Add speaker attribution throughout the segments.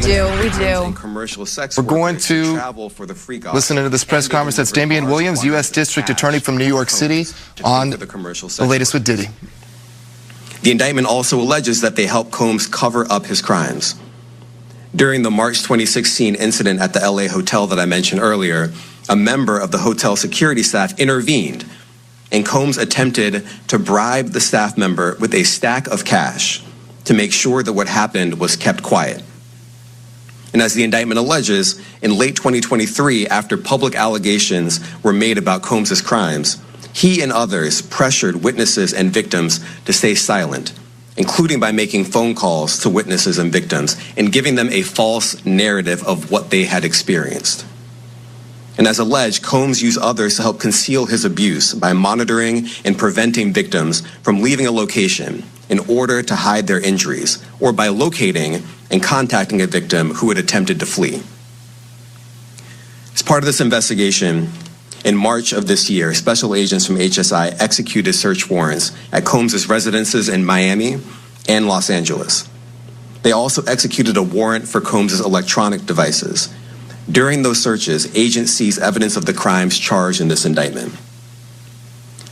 Speaker 1: We do.
Speaker 2: Commercial sex
Speaker 3: We're going to listen into this press conference. That's Damian Williams, U.S. District Attorney from New York City, on the latest with Diddy.
Speaker 2: The indictment also alleges that they helped Combs cover up his crimes. During the March 2016 incident at the LA hotel that I mentioned earlier, a member of the hotel security staff intervened, and Combs attempted to bribe the staff member with a stack of cash to make sure that what happened was kept quiet. And as the indictment alleges, in late 2023, after public allegations were made about Combs' crimes, he and others pressured witnesses and victims to stay silent, including by making phone calls to witnesses and victims and giving them a false narrative of what they had experienced. And as alleged, Combs used others to help conceal his abuse by monitoring and preventing victims from leaving a location in order to hide their injuries, or by locating and contacting a victim who had attempted to flee. As part of this investigation, in March of this year, special agents from HSI executed search warrants at Combs' residences in Miami and Los Angeles. They also executed a warrant for Combs' electronic devices. During those searches, agents seized evidence of the crimes charged in this indictment.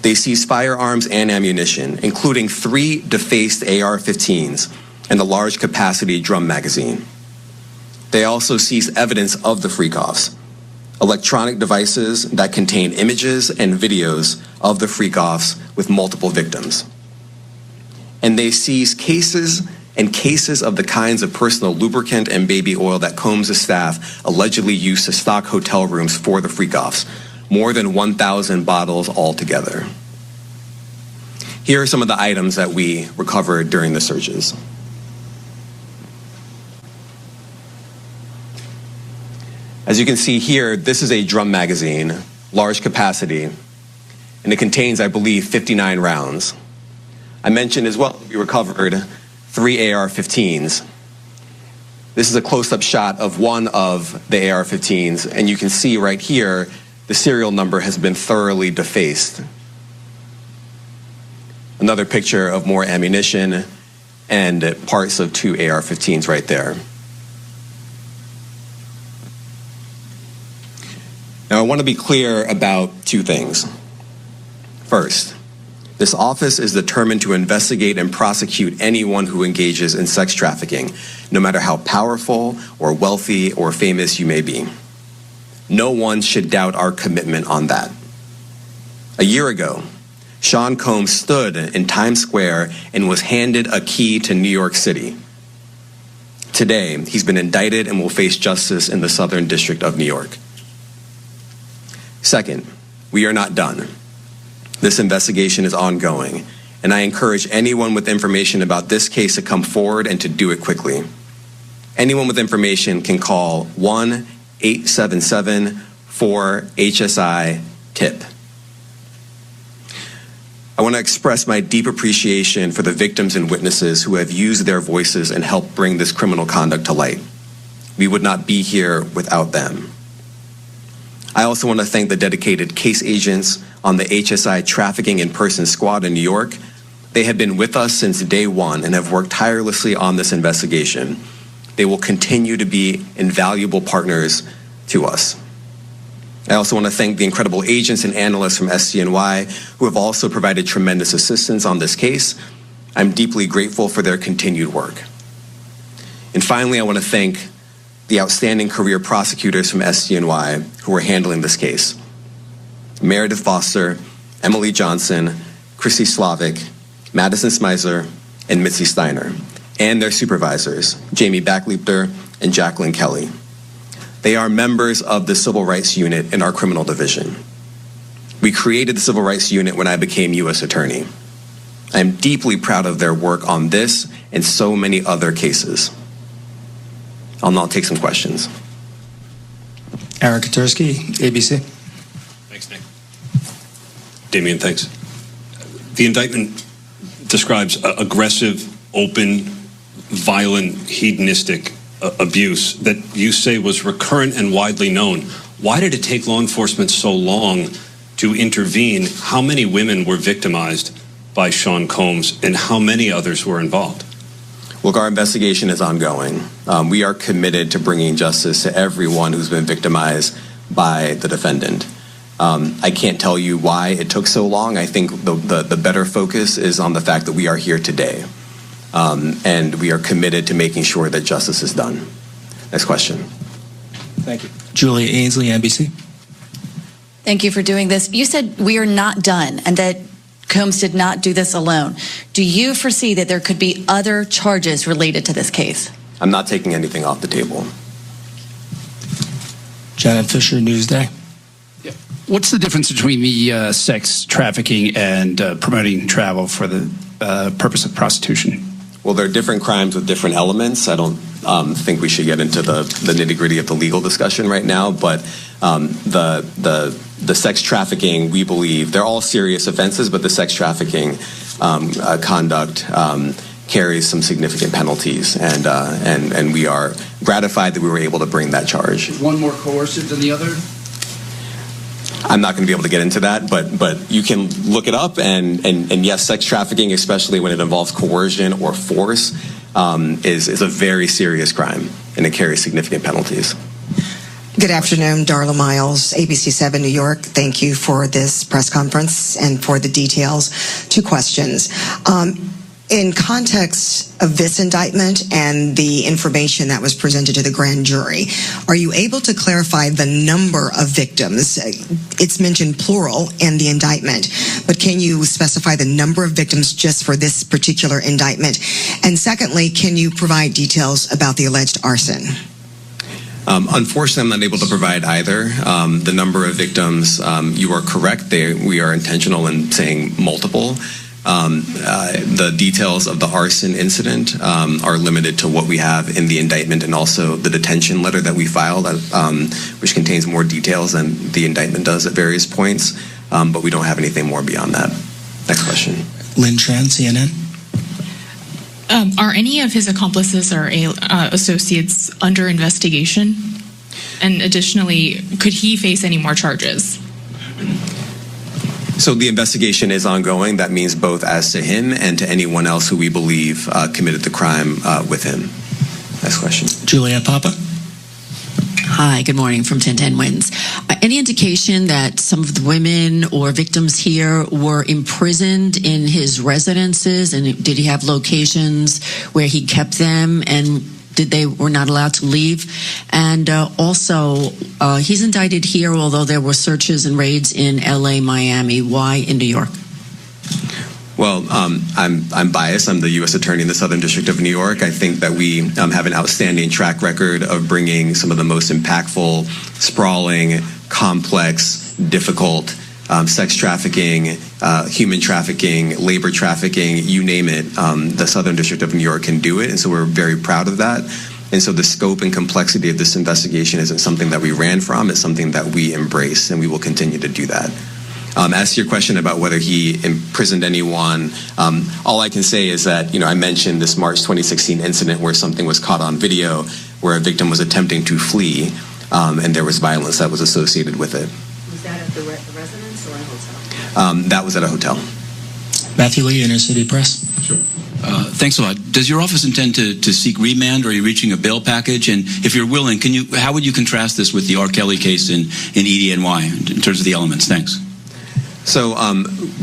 Speaker 2: They seized firearms and ammunition, including 3 defaced AR-15s and a large capacity drum magazine. They also seized evidence of the freak-offs, electronic devices that contain images and videos of the freak-offs with multiple victims. And they seized cases and cases of the kinds of personal lubricant and baby oil that Combs' staff allegedly used to stock hotel rooms for the freak-offs, more than 1,000 bottles altogether. Here are some of the items that we recovered during the searches. As you can see here, this is a drum magazine, large capacity, and it contains, I believe, 59 rounds. I mentioned as well, we recovered 3 AR-15s. This is a close-up shot of one of the AR-15s, and you can see right here, the serial number has been thoroughly defaced. Another picture of more ammunition and parts of 2 AR-15s right there. Now, I want to be clear about 2 things. First, this office is determined to investigate and prosecute anyone who engages in sex trafficking, no matter how powerful or wealthy or famous you may be. No one should doubt our commitment on that. A year ago, Sean Combs stood in Times Square and was handed a key to New York City. Today, he's been indicted and will face justice in the Southern District of New York. Second, we are not done. This investigation is ongoing, and I encourage anyone with information about this case to come forward and to do it quickly. Anyone with information can call 1-877-4HSI-TIP. I want to express my deep appreciation for the victims and witnesses who have used their voices and helped bring this criminal conduct to light. We would not be here without them. I also want to thank the dedicated case agents on the HSI Trafficking in Person Squad in New York. They have been with us since day one and have worked tirelessly on this investigation. They will continue to be invaluable partners to us. I also want to thank the incredible agents and analysts from SDNY who have also provided tremendous assistance on this case. I'm deeply grateful for their continued work. And finally, I want to thank the outstanding career prosecutors from SDNY who are handling this case. Meredith Foster, Emily Johnson, Chrissy Slavic, Madison Smeisler, and Mitzi Steiner, and their supervisors, Jamie Backleapter and Jacqueline Kelly. They are members of the Civil Rights Unit in our criminal division. We created the Civil Rights Unit when I became U.S. Attorney. I am deeply proud of their work on this and so many other cases. I'll now take some questions.
Speaker 4: Aaron Katursky, ABC.
Speaker 5: Thanks, Nick. Damian, thanks. The indictment describes aggressive, open, violent, hedonistic abuse that you say was recurrent and widely known. Why did it take law enforcement so long to intervene? How many women were victimized by Sean Combs, and how many others were involved?
Speaker 2: Look, our investigation is ongoing. We are committed to bringing justice to everyone who's been victimized by the defendant. I can't tell you why it took so long. I think the better focus is on the fact that we are here today. And we are committed to making sure that justice is done. Next question.
Speaker 4: Thank you. Julia Ainsley, NBC.
Speaker 1: Thank you for doing this. You said we are not done and that Combs did not do this alone. Do you foresee that there could be other charges related to this case?
Speaker 2: I'm not taking anything off the table.
Speaker 4: Janet Fisher, Newsday.
Speaker 6: What's the difference between the sex trafficking and promoting travel for the purpose of prostitution?
Speaker 2: Well, there are different crimes with different elements. I don't think we should get into the nitty-gritty of the legal discussion right now, but the sex trafficking, we believe, they're all serious offenses, but the sex trafficking conduct carries some significant penalties, and we are gratified that we were able to bring that charge.
Speaker 6: One more coercive than the other?
Speaker 2: I'm not going to be able to get into that, but you can look it up, and yes, sex trafficking, especially when it involves coercion or force, is a very serious crime, and it carries significant penalties.
Speaker 7: Good afternoon, Darla Miles, ABC 7 New York. Thank you for this press conference and for the details. Two questions. In context of this indictment and the information that was presented to the grand jury, are you able to clarify the number of victims? It's mentioned plural in the indictment, but can you specify the number of victims just for this particular indictment? And secondly, can you provide details about the alleged arson?
Speaker 2: Unfortunately, I'm not able to provide either. The number of victims, you are correct. We are intentional in saying multiple. The details of the arson incident are limited to what we have in the indictment and also the detention letter that we filed, which contains more details than the indictment does at various points, but we don't have anything more beyond that. Next question.
Speaker 4: Lynn Tran, CNN.
Speaker 8: Are any of his accomplices or associates under investigation? And additionally, could he face any more charges?
Speaker 2: So the investigation is ongoing. That means both as to him and to anyone else who we believe committed the crime with him. Next question.
Speaker 4: Juliette Papa.
Speaker 9: Hi, good morning from 1010 Wins. Any indication that some of the women or victims here were imprisoned in his residences, and did he have locations where he kept them, and they were not allowed to leave? And also, he's indicted here, although there were searches and raids in LA, Miami. Why in New York?
Speaker 2: Well, I'm biased. I'm the U.S. Attorney in the Southern District of New York. I think that we have an outstanding track record of bringing some of the most impactful, sprawling, complex, difficult sex trafficking, human trafficking, labor trafficking, you name it. The Southern District of New York can do it, and so we're very proud of that. And so the scope and complexity of this investigation isn't something that we ran from. It's something that we embrace, and we will continue to do that. As to your question about whether he imprisoned anyone, all I can say is that, I mentioned this March 2016 incident where something was caught on video where a victim was attempting to flee, and there was violence that was associated with it.
Speaker 9: Was that at the residence or a hotel?
Speaker 2: That was at a hotel.
Speaker 4: Matthew Lee, Inner City Press.
Speaker 10: Sure. Thanks a lot. Does your office intend to seek remand, or are you reaching a bail package? And if you're willing, how would you contrast this with the R. Kelly case in EDNY in terms of the elements? Thanks.
Speaker 2: So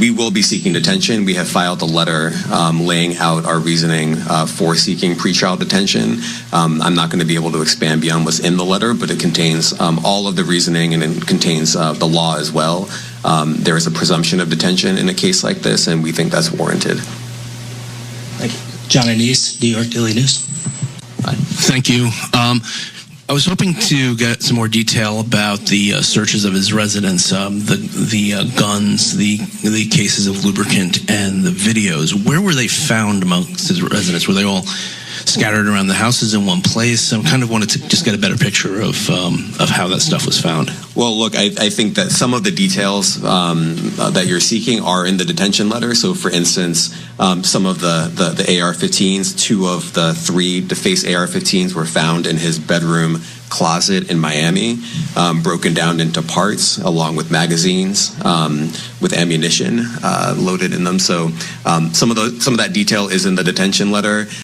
Speaker 2: we will be seeking detention. We have filed a letter laying out our reasoning for seeking pretrial detention. I'm not going to be able to expand beyond what's in the letter, but it contains all of the reasoning, and it contains the law as well. There is a presumption of detention in a case like this, and we think that's warranted.
Speaker 4: Thank you. John Anise, New York Daily News.
Speaker 11: Thank you. I was hoping to get some more detail about the searches of his residence, the guns, the cases of lubricant, and the videos. Where were they found amongst his residence? Were they all scattered around the houses in one place? I kind of wanted to just get a better picture of how that stuff was found.
Speaker 2: Well, look, I think that some of the details that you're seeking are in the detention letter. So, for instance, some of the AR-15s, 2 of the 3 DeFace AR-15s were found in his bedroom closet in Miami, broken down into parts, along with magazines with ammunition loaded in them. So, some of that detail is in the detention letter.